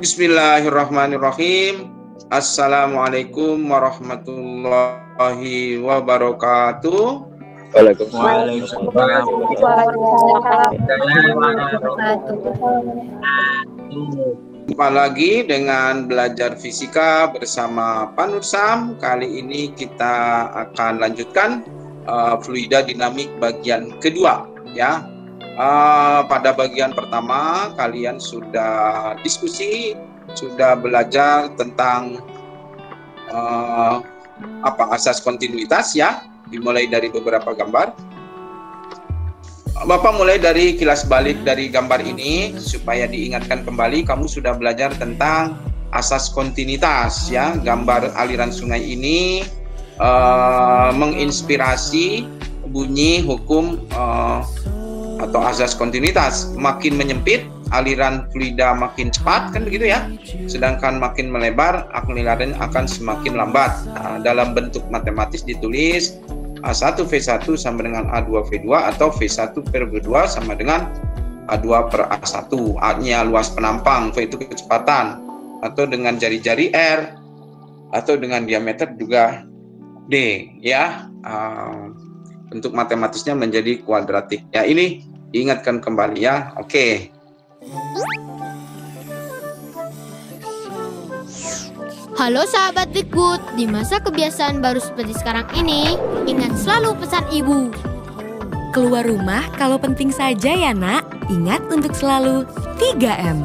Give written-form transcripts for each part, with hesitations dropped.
Bismillahirrahmanirrahim. Assalamualaikum warahmatullahi wabarakatuh. Waalaikumsalam. Jumpa lagi dengan belajar fisika bersama Pak Nursam. Kali ini kita akan lanjutkan fluida dinamik bagian kedua, ya. Pada bagian pertama kalian sudah diskusi, sudah belajar tentang asas kontinuitas, ya, dimulai dari beberapa gambar. Bapak mulai dari kilas balik dari gambar ini supaya diingatkan kembali. Kamu sudah belajar tentang asas kontinuitas, ya. Gambar aliran sungai ini menginspirasi bunyi hukum atau asas kontinuitas. Makin menyempit, aliran fluida makin cepat, kan begitu ya. Sedangkan makin melebar, aliran akan semakin lambat. Nah, dalam bentuk matematis ditulis A1V1 sama dengan A2V2 atau V1 per V2 sama dengan A2 per A1. A-nya luas penampang, V itu kecepatan, atau dengan jari-jari R, atau dengan diameter juga D, ya. Bentuk matematisnya menjadi kuadratik. Ya, ini diingatkan kembali, ya. Oke. Halo sahabat Dikbud, di masa kebiasaan baru seperti sekarang ini, ingat selalu pesan ibu. Keluar rumah kalau penting saja ya nak, ingat untuk selalu 3M.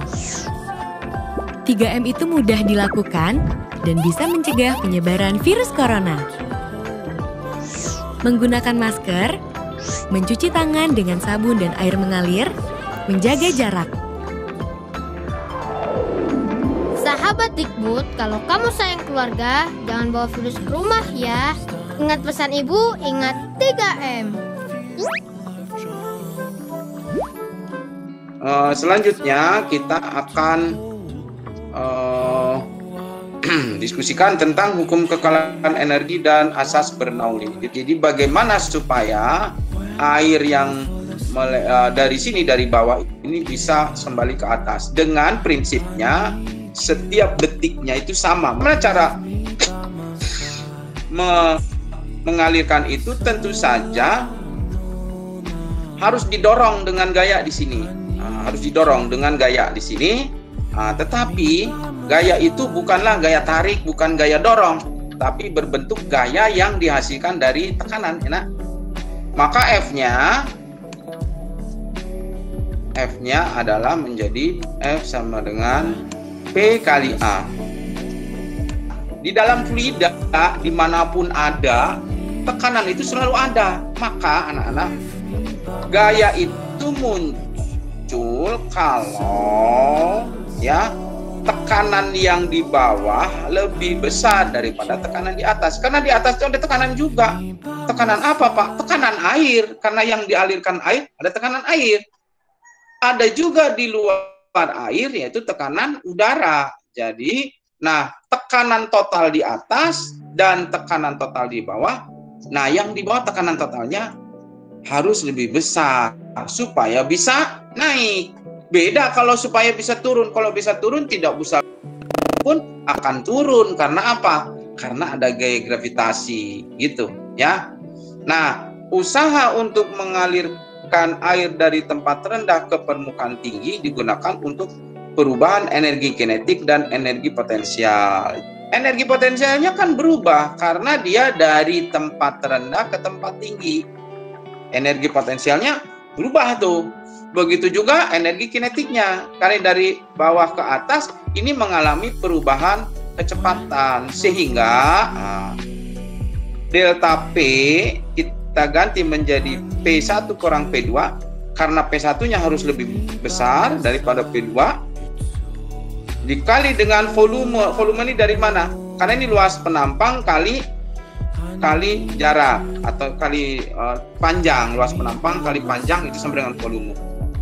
3M itu mudah dilakukan dan bisa mencegah penyebaran virus corona. Menggunakan masker, mencuci tangan dengan sabun dan air mengalir, menjaga jarak. Sahabat Dikbud, kalau kamu sayang keluarga, jangan bawa virus ke rumah ya. Ingat pesan ibu, ingat 3M. Selanjutnya kita akan diskusikan tentang hukum kekalahan energi dan asas Bernoulli. Jadi bagaimana supaya air yang dari sini, dari bawah ini bisa kembali ke atas dengan prinsipnya setiap detiknya itu sama. Bagaimana cara mengalirkan itu? Tentu saja harus didorong dengan gaya di sini. Harus didorong dengan gaya di sini. Tetapi gaya itu bukanlah gaya tarik, bukan gaya dorong, tapi berbentuk gaya yang dihasilkan dari tekanan, ya, nak? Maka F-nya adalah menjadi F sama dengan P kali A. Di dalam fluida, dimanapun ada, tekanan itu selalu ada. Maka anak-anak, gaya itu muncul kalau, ya, tekanan yang di bawah lebih besar daripada tekanan di atas. Karena di atas itu ada tekanan juga. Tekanan apa, Pak? Tekanan air. Karena yang dialirkan air, ada tekanan air. Ada juga di luar air, yaitu tekanan udara. Jadi, nah, tekanan total di atas dan tekanan total di bawah. Nah, yang di bawah tekanan totalnya harus lebih besar supaya bisa naik. Beda kalau supaya bisa turun. Kalau bisa turun, tidak usah pun akan turun. Karena apa? Karena ada gaya gravitasi, gitu, ya. Nah, usaha untuk mengalirkan air dari tempat rendah ke permukaan tinggi digunakan untuk perubahan energi kinetik dan energi potensial. Energi potensialnya kan berubah karena dia dari tempat rendah ke tempat tinggi. Energi potensialnya berubah tuh. Begitu juga energi kinetiknya. Karena dari bawah ke atas ini mengalami perubahan kecepatan. Sehingga delta P kita ganti menjadi P1 kurang P2. Karena P1-nya harus lebih besar daripada P2. Dikali dengan volume. Volume ini dari mana? Karena ini luas penampang kali jarak. Atau kali panjang. Luas penampang kali panjang itu sama dengan volume.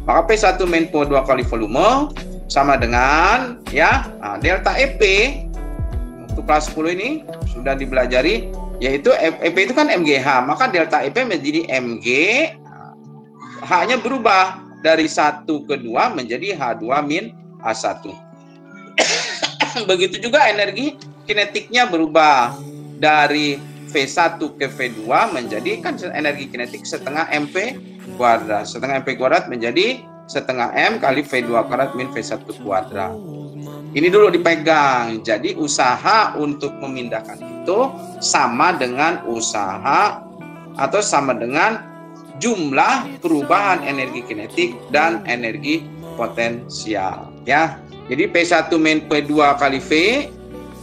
Maka P1 min Po 2 kali volume sama dengan, ya, delta EP untuk kelas 10 ini sudah dipelajari, yaitu EP itu kan MGH, maka delta EP menjadi MG, H-nya berubah dari 1 ke 2 menjadi H2 min A1. Begitu juga energi kinetiknya berubah dari V1 ke V2 menjadi kan energi kinetik setengah MP kuadrat. Setengah MP kuadrat menjadi setengah M kali V2 kuadrat min V1 kuadrat. Ini dulu dipegang. Jadi usaha untuk memindahkan itu sama dengan usaha atau sama dengan jumlah perubahan energi kinetik dan energi potensial ya. Jadi P1 min P2 kali V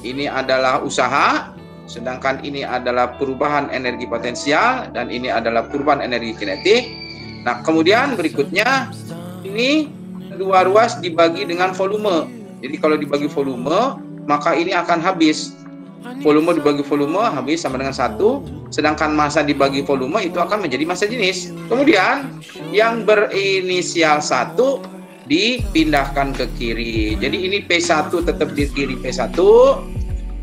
ini adalah usaha, sedangkan ini adalah perubahan energi potensial dan ini adalah perubahan energi kinetik. Nah, kemudian berikutnya ini dua ruas dibagi dengan volume. Jadi kalau dibagi volume, maka ini akan habis. Volume dibagi volume habis sama dengan 1, sedangkan massa dibagi volume itu akan menjadi massa jenis. Kemudian yang berinisial 1 dipindahkan ke kiri. Jadi ini P1 tetap di kiri P1.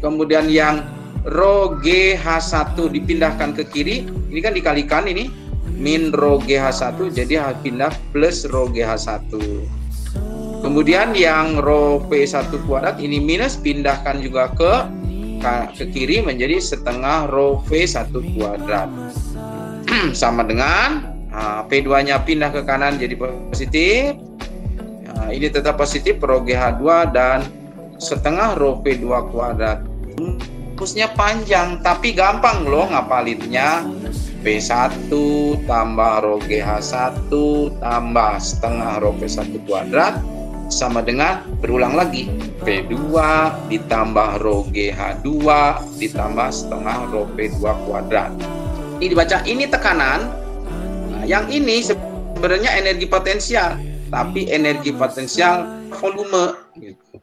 Kemudian yang rho GH1 dipindahkan ke kiri. Ini kan dikalikan ini min rho GH1 jadi pindah plus rho GH1. Kemudian yang rho P1 kuadrat ini minus pindahkan juga ke kiri menjadi setengah rho V1 kuadrat. Sama dengan P2-nya pindah ke kanan jadi positif. Ini tetap positif rho GH2 dan setengah rho V2 kuadrat. Rumusnya panjang tapi gampang loh ngapalinnya. P1 tambah rho GH1 tambah setengah rho V1 kuadrat sama dengan berulang lagi P2 ditambah rho GH2 ditambah setengah rho P2 kuadrat. Ini dibaca ini tekanan. Nah, yang ini sebenarnya energi potensial, tapi energi potensial volume gitu.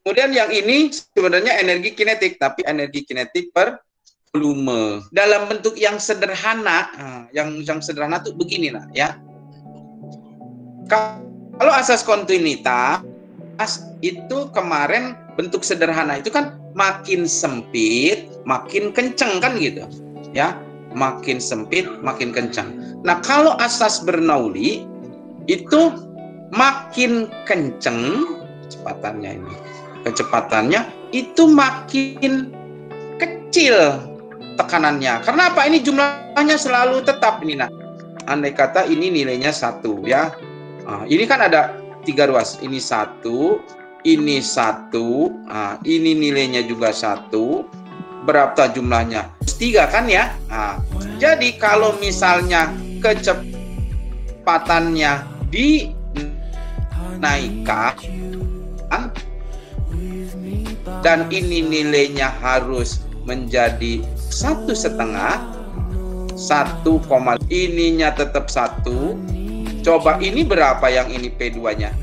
Kemudian yang ini sebenarnya energi kinetik, tapi energi kinetik per volume. Dalam bentuk yang sederhana, yang sederhana tuh begini lah ya. Kalau asas kontinuitas itu kemarin bentuk sederhana itu kan makin sempit, makin kenceng kan gitu. Ya, makin sempit, makin kenceng. Nah, kalau asas Bernoulli itu makin kenceng kecepatannya ini. Kecepatannya itu makin kecil tekanannya. Karena apa? Ini jumlahnya selalu tetap ini. Nah, andai kata ini nilainya 1 ya. Nah, ini kan ada 3 ruas. Ini 1, ini 1, ini nilainya juga 1. Berapa jumlahnya? 3 kan ya? Nah, jadi kalau misalnya kecepatannya dinaikkan dan ini nilainya harus menjadi 1,5, 1, ininya tetap 1. Coba ini berapa yang ini P2-nya?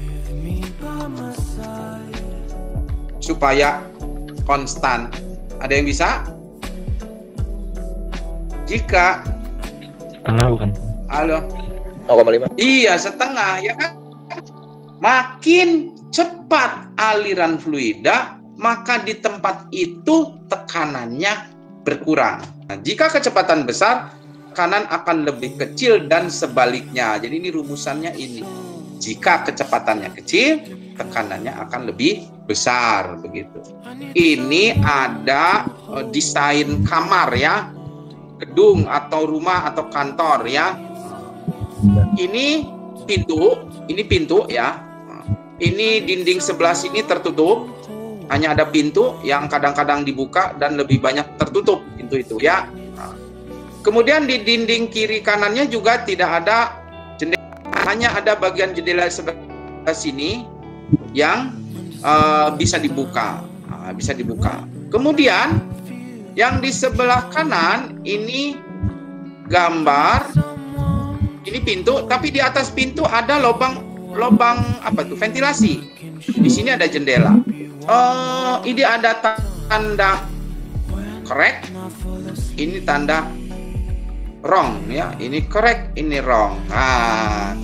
Supaya konstan. Ada yang bisa? Jika setengah bukan? Halo. 0,5. Iya, setengah ya kan? Makin cepat aliran fluida, maka di tempat itu tekanannya berkurang. Nah, jika kecepatan besar, tekanan akan lebih kecil dan sebaliknya. Jadi ini rumusannya ini. Jika kecepatannya kecil, tekanannya akan lebih besar begitu. Ini ada desain kamar ya, gedung atau rumah atau kantor ya. Ini pintu ya. Ini dinding sebelah sini tertutup. Hanya ada pintu yang kadang-kadang dibuka dan lebih banyak tertutup pintu itu ya. Kemudian di dinding kiri kanannya juga tidak ada jendela, hanya ada bagian jendela sebelah sini yang bisa dibuka, Kemudian yang di sebelah kanan ini gambar, ini pintu, tapi di atas pintu ada lubang apa tuh? Ventilasi. Di sini ada jendela. Ini ada tanda correct, ini tanda wrong ya, ini correct, ini wrong. Nah,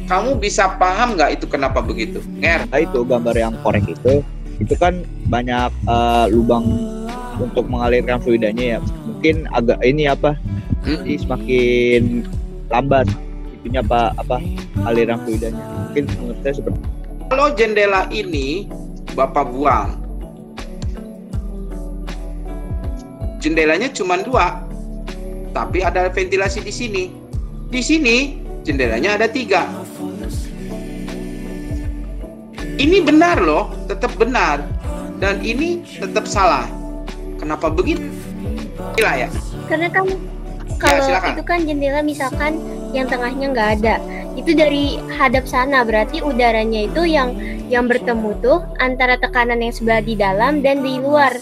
kamu bisa paham nggak itu kenapa begitu? Nger? Nah, itu gambar yang korek itu kan banyak lubang untuk mengalirkan fluidanya ya. Mungkin agak ini apa? Jadi semakin lambat itunya apa aliran fluidanya. Mungkin menurut saya seperti. Kalau jendela ini Bapak buang. Jendelanya cuma 2, tapi ada ventilasi di sini. Di sini jendelanya ada 3. Ini benar loh, tetap benar. Dan ini tetap salah. Kenapa begitu? Gila ya? Karena kan kalau silakan. itu kan jendela misalkan yang tengahnya nggak ada, itu dari hadap sana, berarti udaranya itu yang bertemu tuh antara tekanan yang sebelah di dalam dan di luar.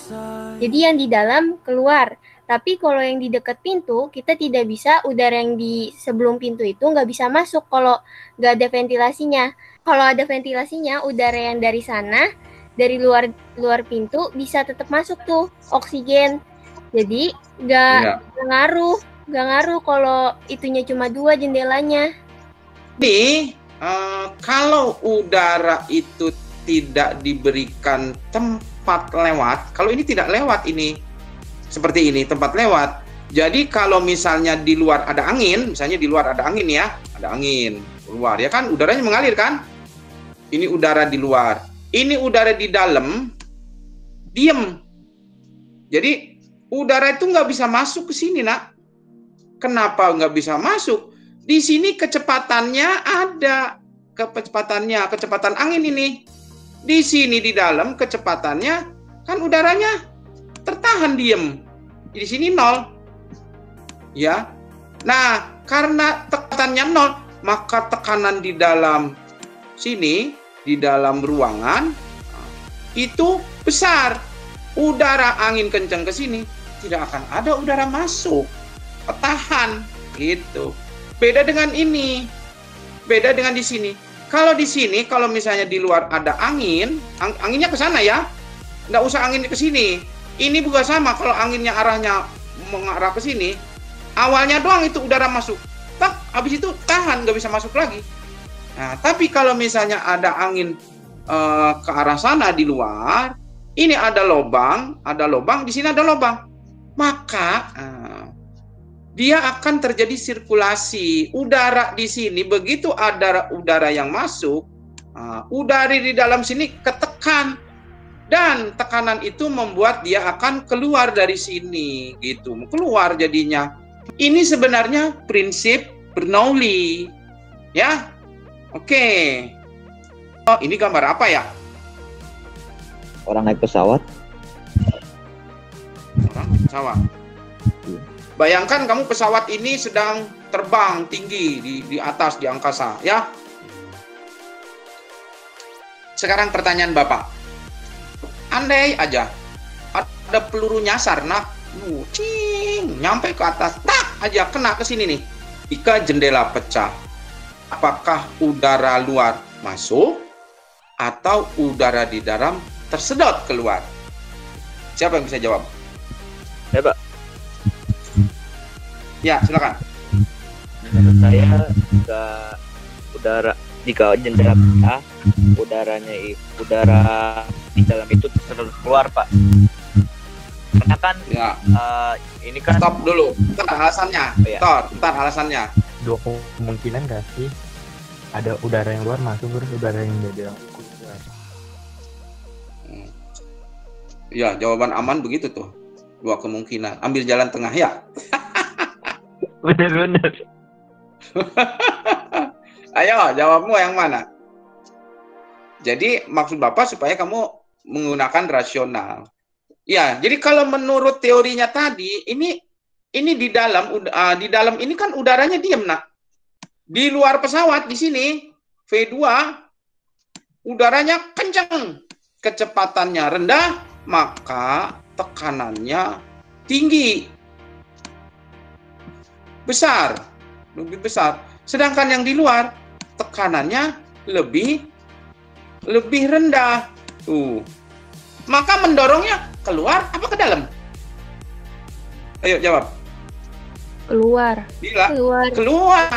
Jadi yang di dalam keluar. Tapi kalau yang di dekat pintu, kita tidak bisa, udara yang di sebelum pintu itu nggak bisa masuk kalau nggak ada ventilasinya. Kalau ada ventilasinya, udara yang dari sana, dari luar pintu bisa tetap masuk tuh oksigen. Jadi nggak ngaruh kalau itunya cuma 2 jendelanya. Ini kalau udara itu tidak diberikan tempat lewat, kalau ini tidak lewat, ini seperti ini tempat lewat. Jadi kalau misalnya di luar ada angin, misalnya di luar ada angin ya, ada angin keluar ya kan, udaranya mengalir kan. Ini udara di luar, ini udara di dalam, diem. Jadi udara itu nggak bisa masuk ke sini, nak. Kenapa nggak bisa masuk? Di sini kecepatannya ada, kecepatan angin ini. Di sini di dalam kecepatannya kan udaranya tertahan diem. Di sini 0. Ya. Nah, karena tekanannya 0, maka tekanan di dalam sini, di dalam ruangan itu besar. Udara angin kencang ke sini, tidak akan ada udara masuk. Tahan gitu. Beda dengan ini. Beda dengan di sini. Kalau di sini, kalau misalnya di luar ada angin, anginnya ke sana ya. Nggak usah angin ke sini. Ini juga sama, kalau anginnya arahnya mengarah ke sini, awalnya doang itu udara masuk. Tak, habis itu tahan, nggak bisa masuk lagi. Nah, tapi kalau misalnya ada angin ke arah sana di luar, ini ada lubang, di sini ada lubang. Maka dia akan terjadi sirkulasi udara di sini. Begitu ada udara yang masuk, udara di dalam sini ketekan, dan tekanan itu membuat dia akan keluar dari sini, gitu, keluar jadinya. Ini sebenarnya prinsip Bernoulli, ya. Oke. Oh, ini gambar apa ya? Orang naik pesawat. Orang naik pesawat. Bayangkan kamu pesawat ini sedang terbang tinggi di atas, di angkasa, ya. Sekarang pertanyaan Bapak. Andai aja ada peluru nyasar, nyampe ke atas, tak aja kena ke sini nih. Jika jendela pecah, apakah udara luar masuk atau udara di dalam tersedot keluar? Siapa yang bisa jawab? Ya, Pak. Ya, silakan. Menurut saya jika jendela pecah, udara di dalam itu tersedot keluar, Pak. Karena kan Ya. Ini kan Stop dulu. Bentar alasannya. Ya. Bentar alasannya. 2 kemungkinan nggak sih? Ada udara yang luar masuk, terus udara yang dari dalam keluar. Ya, jawaban aman begitu tuh. 2 kemungkinan. Ambil jalan tengah ya. Bener-bener. Ayo, jawabmu yang mana? Jadi maksud Bapak supaya kamu menggunakan rasional. Ya, jadi kalau menurut teorinya tadi, ini di dalam ini kan udaranya diam, nak. Di luar pesawat di sini V2 udaranya kencang, kecepatannya rendah, maka tekanannya tinggi. Besar, lebih besar. Sedangkan yang di luar tekanannya lebih rendah. Tuh. Maka mendorongnya keluar apa ke dalam? Ayo jawab. Keluar. Gila. Keluar.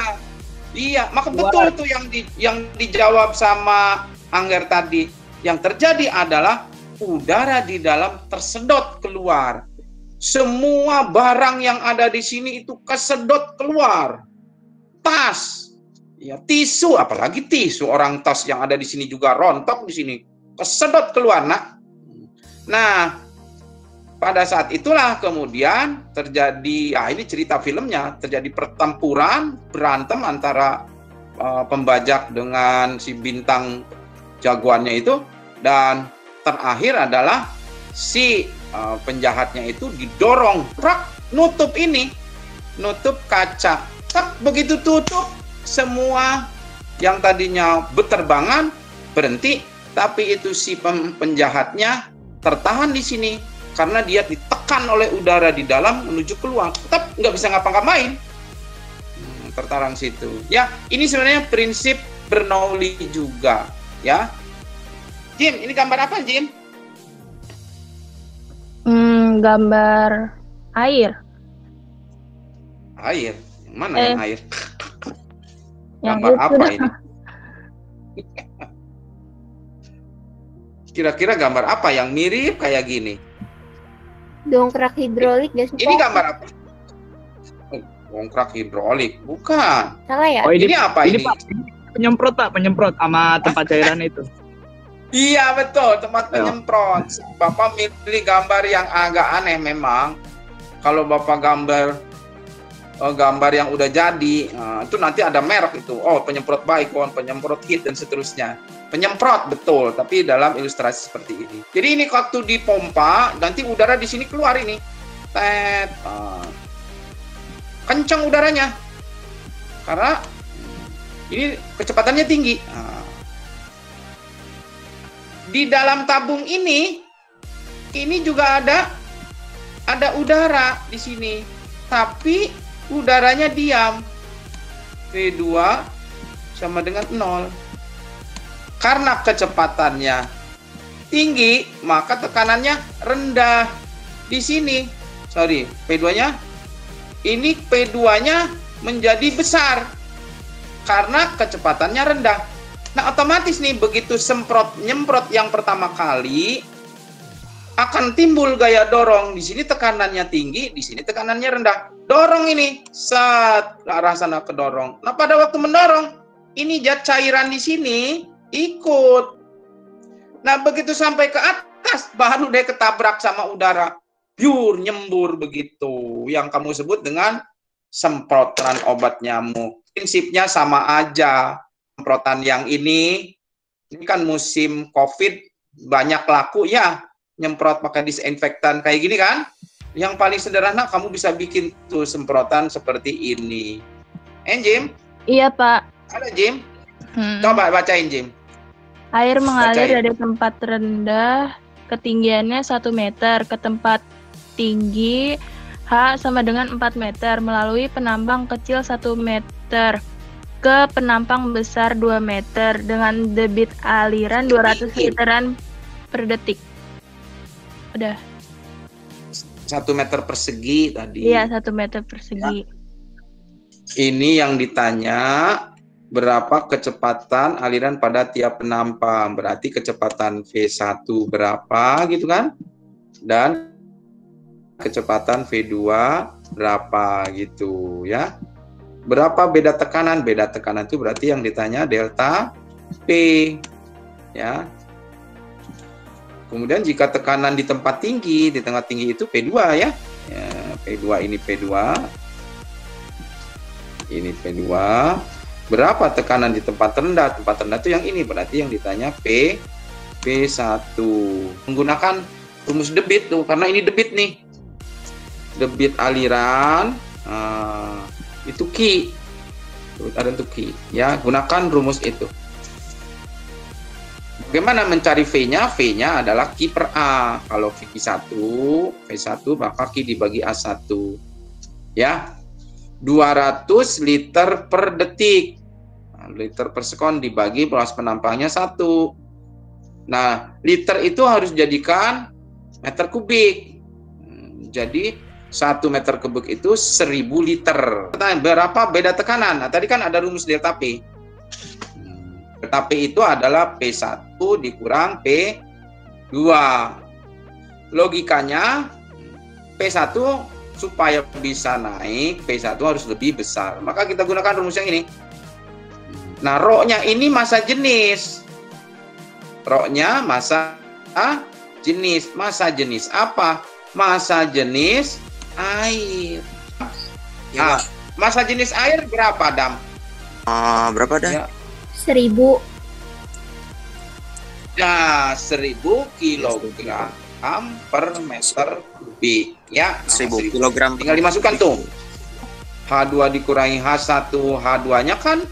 Iya, maka betul tuh yang dijawab sama Angger tadi. Yang terjadi adalah udara di dalam tersedot keluar. Semua barang yang ada di sini itu kesedot keluar. Tas, ya tisu, apalagi tisu, orang tas yang ada di sini juga rontok di sini. kesedot keluar, nak. Nah, pada saat itulah kemudian terjadi, ini cerita filmnya, terjadi pertempuran, berantem antara pembajak dengan si bintang jagoannya itu, dan terakhir adalah si penjahatnya itu didorong, nutup kaca. Begitu tutup, semua yang tadinya beterbangan berhenti, tapi itu si penjahatnya tertahan di sini karena dia ditekan oleh udara di dalam menuju keluar, tetap nggak bisa ngapa-ngapain, tertarang situ. Ya, ini sebenarnya prinsip Bernoulli juga, ya. Jim, ini gambar apa, Jim? Gambar air. Air? Yang mana yang air? Yang Gambar itu apa ini? Kira-kira gambar apa yang mirip kayak gini? Dongkrak hidrolik gak sih, Ini Pak? gambar apa? Dongkrak hidrolik, bukan. Salah ya? Ini apa ini? Pak, penyemprot Pak, penyemprot sama tempat cairan itu. Iya betul, tempat penyemprot. Bapak milih gambar yang agak aneh memang. Kalau Bapak gambar yang udah jadi, itu nanti ada merek itu. Oh, penyemprot Baygon, penyemprot Hit dan seterusnya. Penyemprot betul, tapi dalam ilustrasi seperti ini. Jadi ini waktu dipompa, nanti udara di sini keluar ini. Kencang udaranya. Karena ini kecepatannya tinggi. Di dalam tabung ini juga ada udara di sini, tapi udaranya diam. V2 sama dengan 0. Karena kecepatannya tinggi, maka tekanannya rendah. Di sini, sorry, P2-nya, ini P2-nya menjadi besar karena kecepatannya rendah. Nah, otomatis nih begitu nyemprot yang pertama kali akan timbul gaya dorong. Di sini tekanannya tinggi, di sini tekanannya rendah. Dorong ini, set ke arah sana kedorong. Nah, pada waktu mendorong, ini cairan di sini ikut. Nah, begitu sampai ke atas, baru dia ketabrak sama udara. Biur, nyembur begitu. Yang kamu sebut dengan semprotan obat nyamuk. Prinsipnya sama aja. Semprotan yang ini kan musim COVID, banyak laku ya. Nyemprot pakai disinfektan kayak gini kan. Yang paling sederhana kamu bisa bikin tuh semprotan seperti ini. Jim? Iya, Pak. Ada, Jim? Coba bacain, Jim. Air mengalir dari tempat rendah, ketinggiannya 1 meter, ke tempat tinggi H sama dengan 4 meter, melalui penampang kecil 1 meter, ke penampang besar 2 meter, dengan debit aliran 200 literan per detik. Udah. 1 meter persegi tadi. Iya, 1 meter persegi. Ya. Ini yang ditanya, berapa kecepatan aliran pada tiap penampang. Berarti kecepatan V1 berapa gitu kan. Dan kecepatan V2 berapa gitu ya. Berapa beda tekanan? Beda tekanan itu berarti yang ditanya delta P ya. Kemudian jika tekanan di tempat tinggi, di tempat tinggi itu P2 ya. P2 ini P2. Ini P2. Berapa tekanan di tempat rendah? Tempat rendah itu yang ini, berarti yang ditanya P1. Menggunakan rumus debit tuh, karena ini debit nih. Debit aliran itu Q. Ada untuk Q. Ya, gunakan rumus itu. Bagaimana mencari V-nya? V-nya adalah Q per A. Kalau V1, maka Q dibagi A1. Ya. 200 liter per detik. Liter per sekon dibagi luas penampangnya 1. Nah, liter itu harus jadikan meter kubik. Jadi 1 meter kubik itu 1000 liter. Berapa beda tekanan? Nah, tadi kan ada rumus delta P. Delta P itu adalah P1 dikurang P2. Logikanya P1 supaya bisa naik, P1 harus lebih besar. Maka kita gunakan rumus yang ini. Nah, rho-nya ini massa jenis. Roknya massa jenis. Massa jenis apa? Massa jenis air. Ya, Massa jenis air berapa, Dam? berapa dah? Ya. 1000. Ya, 1000 kilogram per meter kubik. Ya, 1000 kilogram. Tinggal dimasukkan tuh. H2 dikurangi H1. H2-nya kan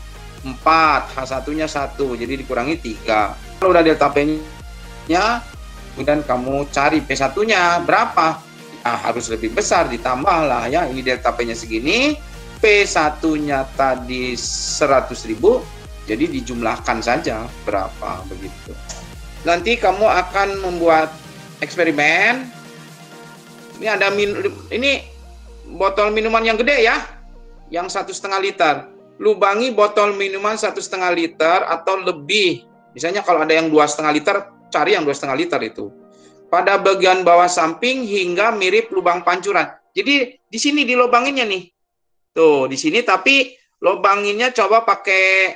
4, H1-nya 1. Jadi dikurangi 3. Kalau udah delta P-nya, kemudian kamu cari P1-nya berapa? Nah, harus lebih besar, ditambah lah ya. Ini delta P-nya segini, P1-nya tadi 100.000, jadi dijumlahkan saja berapa begitu. Nanti kamu akan membuat eksperimen. Ini ada ini botol minuman yang gede ya, yang 1,5 liter. Lubangi botol minuman 1,5 liter atau lebih. Misalnya kalau ada yang 2,5 liter, cari yang 2,5 liter itu. Pada bagian bawah samping hingga mirip lubang pancuran. Jadi di sini dilobanginnya nih. Tuh, di sini tapi lobanginnya coba pakai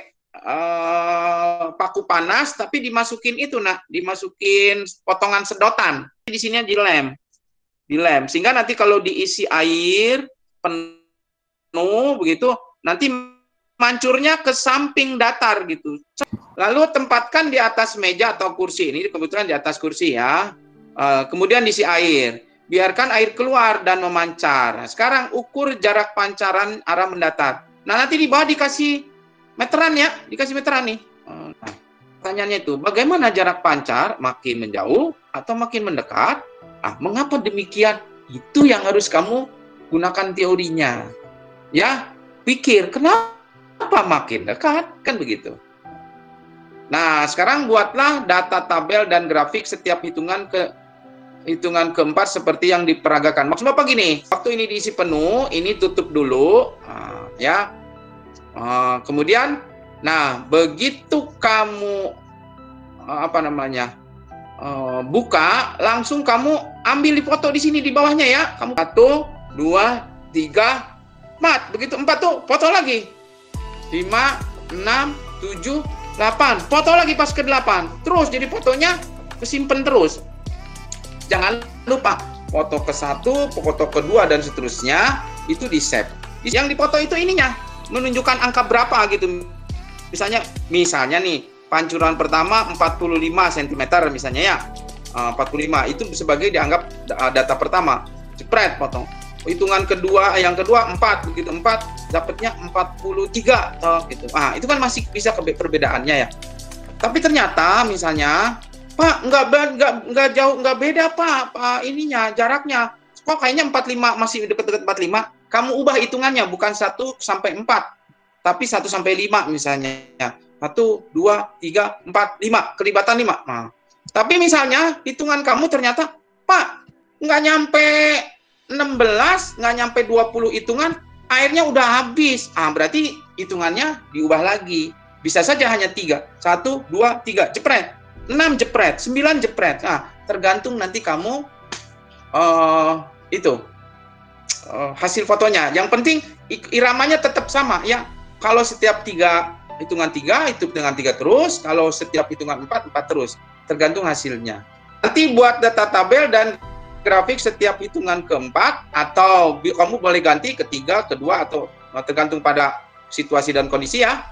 paku panas tapi dimasukin itu dimasukin potongan sedotan. Di sini dilem. Sehingga nanti kalau diisi air penuh begitu, nanti mancurnya ke samping datar gitu. Lalu tempatkan di atas meja atau kursi. Ini kebetulan di atas kursi ya. Kemudian diisi air, biarkan air keluar dan memancar. Nah, sekarang ukur jarak pancaran arah mendatar. Nah, nanti di bawah dikasih meteran ya, dikasih meteran nih. Nah, pertanyaannya itu, bagaimana jarak pancar? Makin menjauh atau makin mendekat? Mengapa demikian? Itu yang harus kamu gunakan teorinya. Ya, pikir, kenapa makin dekat? Kan begitu. Nah, sekarang buatlah data tabel dan grafik setiap hitungan keempat seperti yang diperagakan. Maksud Bapak gini, waktu ini diisi penuh, ini tutup dulu, ya. Kemudian, nah begitu kamu buka, langsung kamu ambil di foto di sini di bawahnya ya. Kamu 1, 2, 3, 4. Begitu 4 tuh, foto lagi. 5, 6, 7, 8. Foto lagi pas ke 8. Terus jadi fotonya kesimpan terus. Jangan lupa foto ke-1, foto ke-2 dan seterusnya itu di-save. Yang dipoto itu ininya, menunjukkan angka berapa gitu. Misalnya nih, pancuran pertama 45 cm misalnya ya. 45 itu sebagai dianggap data pertama. Jepret potong. Hitungan kedua, yang kedua 4, begitu 4 dapatnya 43 gitu. Itu kan masih bisa perbedaannya ya. Tapi ternyata misalnya, Pak, nggak jauh, nggak beda Pak, ininya jaraknya. Kok kayaknya 45 masih dekat-dekat 45. Kamu ubah hitungannya bukan 1 sampai 4, tapi 1 sampai 5 misalnya. 1, 2, 3, 4, 5, kelibatan 5. Nah, tapi misalnya hitungan kamu ternyata, Pak, nggak nyampe 16, nggak nyampe 20 hitungan, airnya udah habis. Berarti hitungannya diubah lagi. Bisa saja hanya 3. 1, 2, 3, jepret. 6 jepret, 9 jepret. Nah, tergantung nanti kamu hasil fotonya. Yang penting iramanya tetap sama ya. Kalau setiap hitungan 3 itu dengan 3 terus, kalau setiap hitungan 4 terus. Tergantung hasilnya. Nanti buat data tabel dan grafik setiap hitungan keempat, atau kamu boleh ganti ketiga, kedua, atau tergantung pada situasi dan kondisi ya.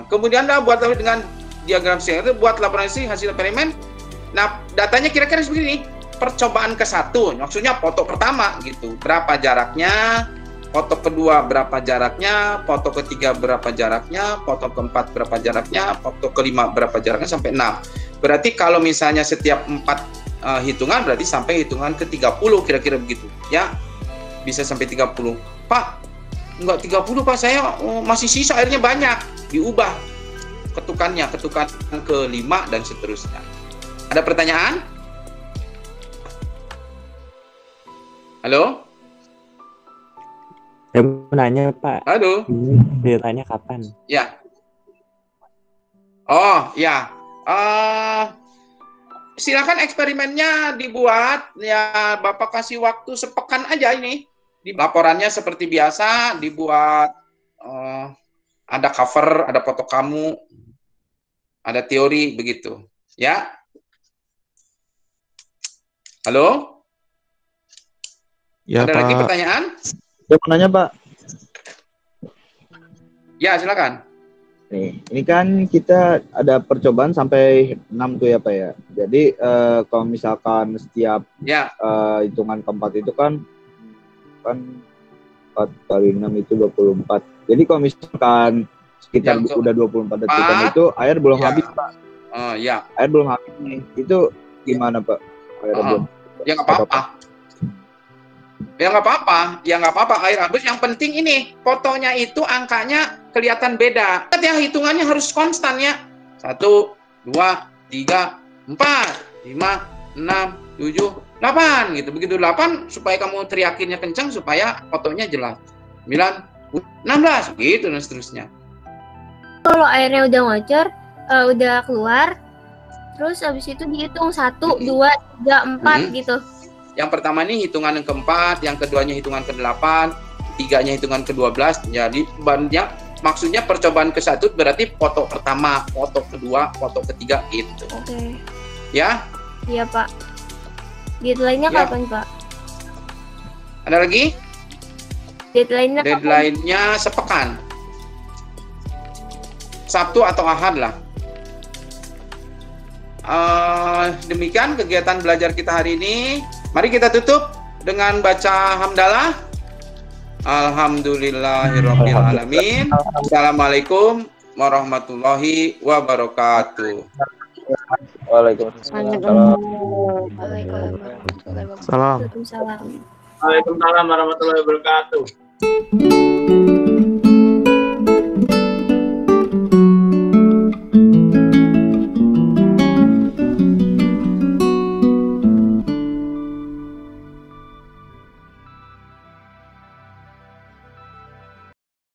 Kemudian buat dengan diagram sehari, buat laporan hasil eksperimen. Nah, datanya kira-kira seperti ini. Percobaan ke-1, maksudnya foto pertama gitu, berapa jaraknya, foto kedua berapa jaraknya, foto ketiga berapa jaraknya, foto keempat berapa jaraknya, foto kelima berapa jaraknya, sampai 6. Berarti kalau misalnya setiap 4 hitungan, berarti sampai hitungan ke-30 kira-kira begitu ya. Bisa sampai 30. Pak, enggak 30 Pak, saya masih sisa airnya banyak. Diubah ketukan ke-5 dan seterusnya. Ada pertanyaan? Halo? Saya mau nanya Pak. Halo? Dia tanya kapan? Ya. Oh, ya. Silakan eksperimennya dibuat. Ya, Bapak kasih waktu sepekan aja ini. Di laporannya seperti biasa, dibuat ada cover, ada foto kamu, ada teori begitu. Ya. Halo? Ya, Ada Pak. lagi pertanyaan? Saya mau nanya, Pak. Ya, silakan. Nih, ini kan kita ada percobaan sampai 6 tuh ya, Pak ya. Jadi kalau misalkan setiap Ya. hitungan keempat itu kan 4 kali 6 itu 24. Jadi kalau misalkan sekitar udah 24 detikan itu air belum habis, Pak. Oh, ya. Air belum habis nih. Itu gimana, Pak? Air belum. Ya nggak apa-apa. Ya nggak apa-apa. Ya nggak apa-apa air habis. Yang penting ini fotonya itu angkanya kelihatan beda. Lihat ya, hitungannya harus konstan ya. 1, 2, 3, 4, 5, 6, 7, 8 gitu. Begitu 8 supaya kamu teriakinnya kencang supaya fotonya jelas. 9, 16 gitu dan seterusnya. Kalau airnya udah ngocor, udah keluar, terus habis itu dihitung 1, 2, 3, 4 gitu. Yang pertama ini hitungan yang keempat, yang keduanya hitungan ke-8, tiganya hitungan ke-12. Jadi banyak, maksudnya percobaan ke-1 berarti foto pertama, foto kedua, foto ketiga gitu. Oke. Ya? Iya, Pak. Deadline-nya Ya. kapan, Pak? Ada lagi? Deadline-nya kapan? Deadline-nya sepekan. Sabtu atau Ahad lah. Demikian kegiatan belajar kita hari ini. Mari kita tutup dengan baca hamdalah. Alhamdulillahirabbil alamin. Assalamualaikum warahmatullahi wabarakatuh. Waalaikumsalam. Salam. Waalaikumsalam. Waalaikumsalam warahmatullahi wabarakatuh.